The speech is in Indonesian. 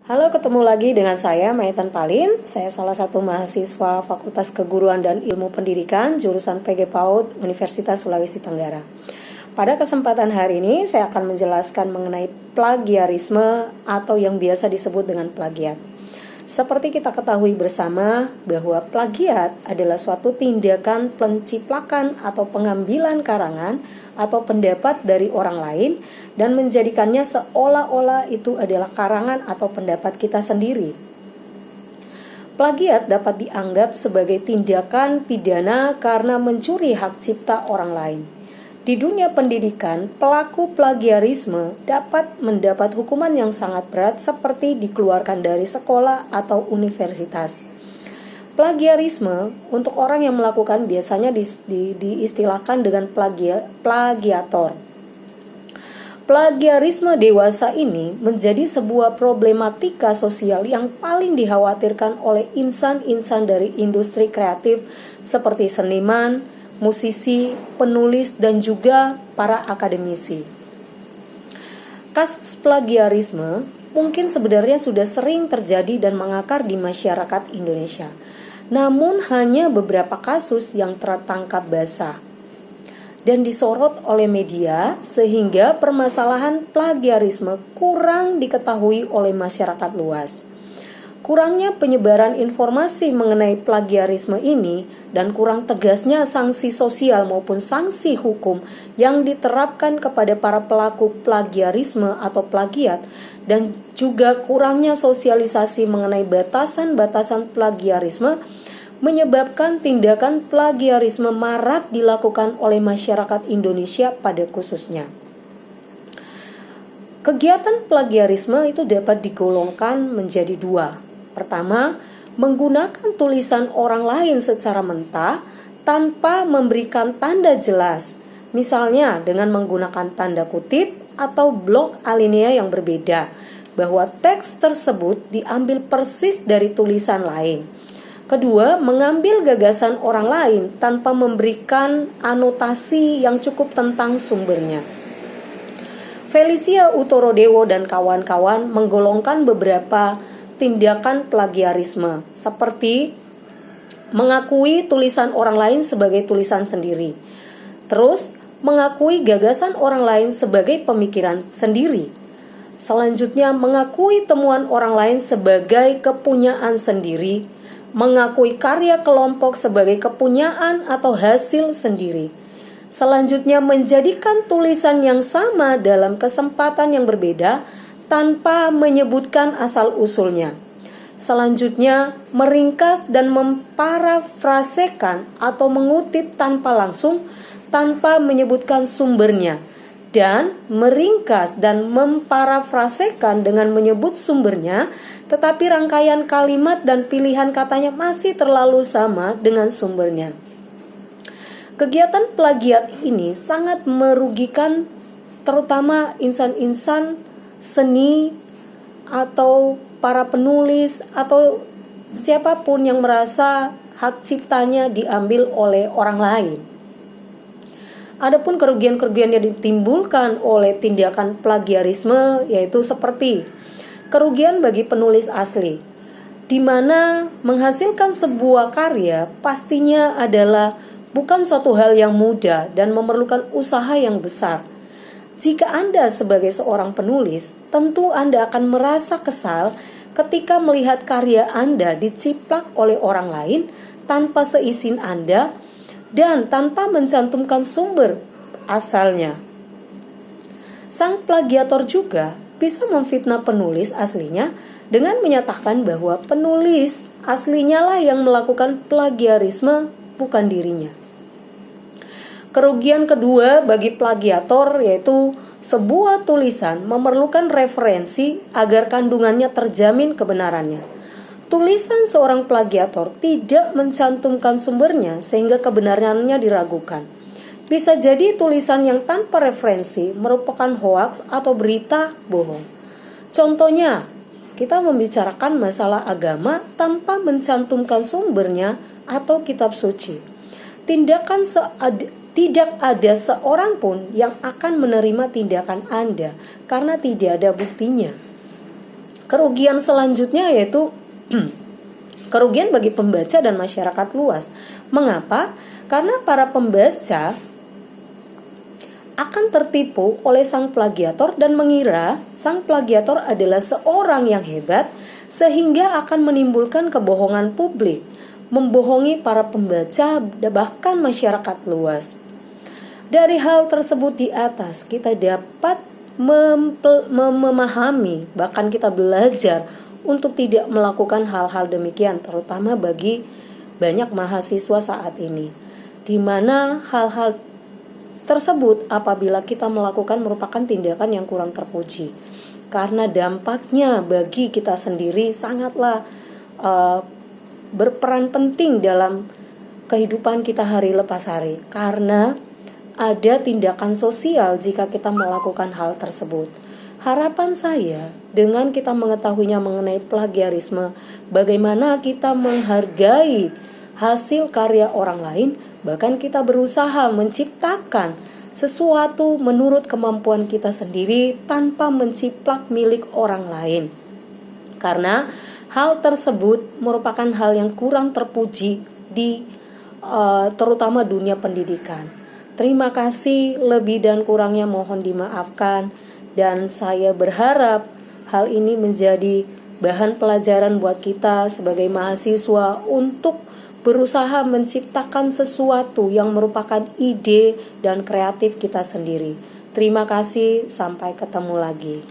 Halo, ketemu lagi dengan saya Maitan Palin. Saya salah satu mahasiswa Fakultas Keguruan dan Ilmu Pendidikan jurusan PG PAUD Universitas Sulawesi Tenggara. Pada kesempatan hari ini saya akan menjelaskan mengenai plagiarisme atau yang biasa disebut dengan plagiat. Seperti kita ketahui bersama bahwa plagiat adalah suatu tindakan penciplakan atau pengambilan karangan atau pendapat dari orang lain dan menjadikannya seolah-olah itu adalah karangan atau pendapat kita sendiri. Plagiat dapat dianggap sebagai tindakan pidana karena mencuri hak cipta orang lain. Di dunia pendidikan, pelaku plagiarisme dapat mendapat hukuman yang sangat berat seperti dikeluarkan dari sekolah atau universitas. Plagiarisme untuk orang yang melakukan biasanya diistilahkan dengan plagiator. Plagiarisme dewasa ini menjadi sebuah problematika sosial yang paling dikhawatirkan oleh insan-insan dari industri kreatif seperti seniman, musisi, penulis, dan juga para akademisi. Kasus plagiarisme mungkin sebenarnya sudah sering terjadi dan mengakar di masyarakat Indonesia. Namun hanya beberapa kasus yang tertangkap basah dan disorot oleh media sehingga permasalahan plagiarisme kurang diketahui oleh masyarakat luas. Kurangnya penyebaran informasi mengenai plagiarisme ini dan kurang tegasnya sanksi sosial maupun sanksi hukum yang diterapkan kepada para pelaku plagiarisme atau plagiat dan juga kurangnya sosialisasi mengenai batasan-batasan plagiarisme menyebabkan tindakan plagiarisme marak dilakukan oleh masyarakat Indonesia pada khususnya. Kegiatan plagiarisme itu dapat digolongkan menjadi dua. Pertama, menggunakan tulisan orang lain secara mentah tanpa memberikan tanda jelas, misalnya dengan menggunakan tanda kutip atau blok alinea yang berbeda, bahwa teks tersebut diambil persis dari tulisan lain. Kedua, mengambil gagasan orang lain tanpa memberikan anotasi yang cukup tentang sumbernya. Felicia Utorodewo dan kawan-kawan menggolongkan beberapa tindakan plagiarisme seperti mengakui tulisan orang lain sebagai tulisan sendiri, terus mengakui gagasan orang lain sebagai pemikiran sendiri, selanjutnya mengakui temuan orang lain sebagai kepunyaan sendiri, mengakui karya kelompok sebagai kepunyaan atau hasil sendiri, selanjutnya menjadikan tulisan yang sama dalam kesempatan yang berbeda tanpa menyebutkan asal-usulnya. Selanjutnya, meringkas dan memparafrasekan atau mengutip tanpa langsung tanpa menyebutkan sumbernya, dan meringkas dan memparafrasekan dengan menyebut sumbernya, tetapi rangkaian kalimat dan pilihan katanya masih terlalu sama dengan sumbernya. Kegiatan plagiat ini sangat merugikan terutama insan-insan seni atau para penulis atau siapapun yang merasa hak ciptanya diambil oleh orang lain. Adapun kerugian-kerugian yang ditimbulkan oleh tindakan plagiarisme yaitu seperti kerugian bagi penulis asli, di mana menghasilkan sebuah karya pastinya adalah bukan suatu hal yang mudah dan memerlukan usaha yang besar. Jika Anda sebagai seorang penulis, tentu Anda akan merasa kesal ketika melihat karya Anda diciplak oleh orang lain tanpa seizin Anda dan tanpa mencantumkan sumber asalnya. Sang plagiator juga bisa memfitnah penulis aslinya dengan menyatakan bahwa penulis aslinya lah yang melakukan plagiarisme, bukan dirinya. Kerugian kedua bagi plagiator yaitu sebuah tulisan memerlukan referensi agar kandungannya terjamin kebenarannya. Tulisan seorang plagiator tidak mencantumkan sumbernya sehingga kebenarannya diragukan. Bisa jadi tulisan yang tanpa referensi merupakan hoaks atau berita bohong. Contohnya, kita membicarakan masalah agama tanpa mencantumkan sumbernya atau kitab suci. Tidak ada seorang pun yang akan menerima tindakan Anda karena tidak ada buktinya. Kerugian selanjutnya yaitu kerugian bagi pembaca dan masyarakat luas. Mengapa? Karena para pembaca akan tertipu oleh sang plagiator dan mengira sang plagiator adalah seorang yang hebat, sehingga akan menimbulkan kebohongan publik, membohongi para pembaca bahkan masyarakat luas. Dari hal tersebut di atas kita dapat memahami, bahkan kita belajar untuk tidak melakukan hal-hal demikian, terutama bagi banyak mahasiswa saat ini, di mana hal-hal tersebut apabila kita melakukan merupakan tindakan yang kurang terpuji, karena dampaknya bagi kita sendiri sangatlah berperan penting dalam kehidupan kita hari lepas hari, karena ada tindakan sosial jika kita melakukan hal tersebut. Harapan saya dengan kita mengetahuinya mengenai plagiarisme, bagaimana kita menghargai hasil karya orang lain, bahkan kita berusaha menciptakan sesuatu menurut kemampuan kita sendiri tanpa menciplak milik orang lain. Karena hal tersebut merupakan hal yang kurang terpuji di terutama dunia pendidikan. Terima kasih, lebih dan kurangnya mohon dimaafkan, dan saya berharap hal ini menjadi bahan pelajaran buat kita sebagai mahasiswa untuk berusaha menciptakan sesuatu yang merupakan ide dan kreatif kita sendiri. Terima kasih, sampai ketemu lagi.